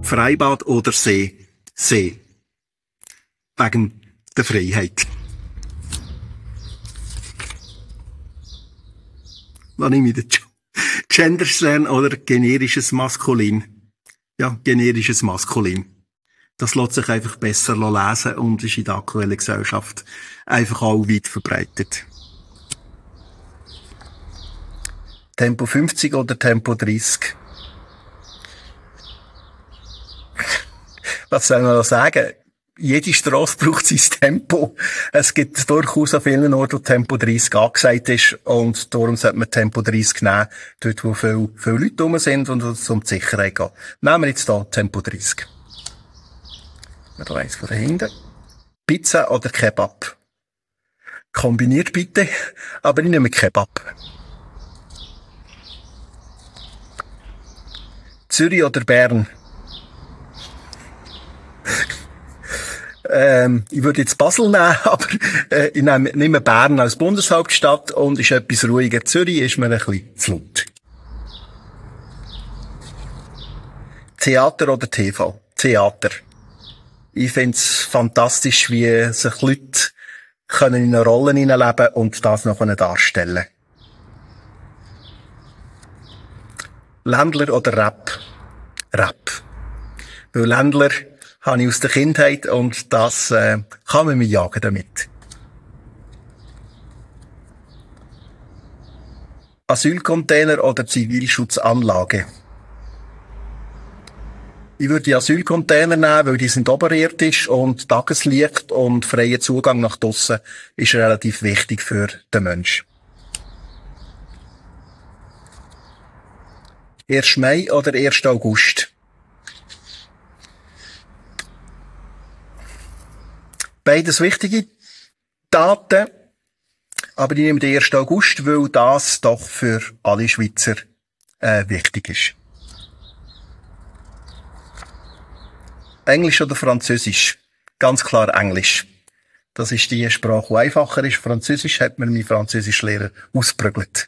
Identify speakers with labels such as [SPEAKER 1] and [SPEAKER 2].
[SPEAKER 1] Freibad oder See? See. Wegen der Freiheit. Lass ich wieder Genderslang oder generisches Maskulin? Ja, generisches Maskulin. Das lässt sich einfach besser lesen und ist in der aktuellen Gesellschaft einfach auch weit verbreitet. Tempo 50 oder Tempo 30? Was soll man da sagen? Jede Strasse braucht sein Tempo. Es gibt durchaus an vielen Orten, wo Tempo 30 angesagt ist. Und darum sollte man Tempo 30 nehmen, dort wo viele Leute rum sind und es um die Sicherheit geht. Nehmen wir jetzt hier Tempo 30. Wir haben eins von da hinten. Pizza oder Kebab? Kombiniert bitte, aber ich nehme Kebab. Zürich oder Bern? Ich würde jetzt Basel nehmen, aber ich nehme Bern als Bundeshauptstadt und ist etwas ruhiger. Zürich ist mir ein bisschen zu laut. Theater oder TV? Theater. Ich find's fantastisch, wie sich Leute können in eine Rolle hineinleben und das noch darstellen. Ländler oder Rap? Rap. Weil Ländler habe ich aus der Kindheit und das kann man mich jagen damit. Asylcontainer oder Zivilschutzanlage? Ich würde die Asylcontainer nehmen, weil die sind oberirdisch und Tageslicht und freier Zugang nach draussen ist relativ wichtig für den Menschen. 1. Mai oder 1. August? Beides wichtige Daten, aber ich nehme den 1. August, weil das doch für alle Schweizer wichtig ist. Englisch oder Französisch? Ganz klar Englisch. Das ist die Sprache, die einfacher ist. Französisch hat mir mein Französischlehrer ausgeprügelt.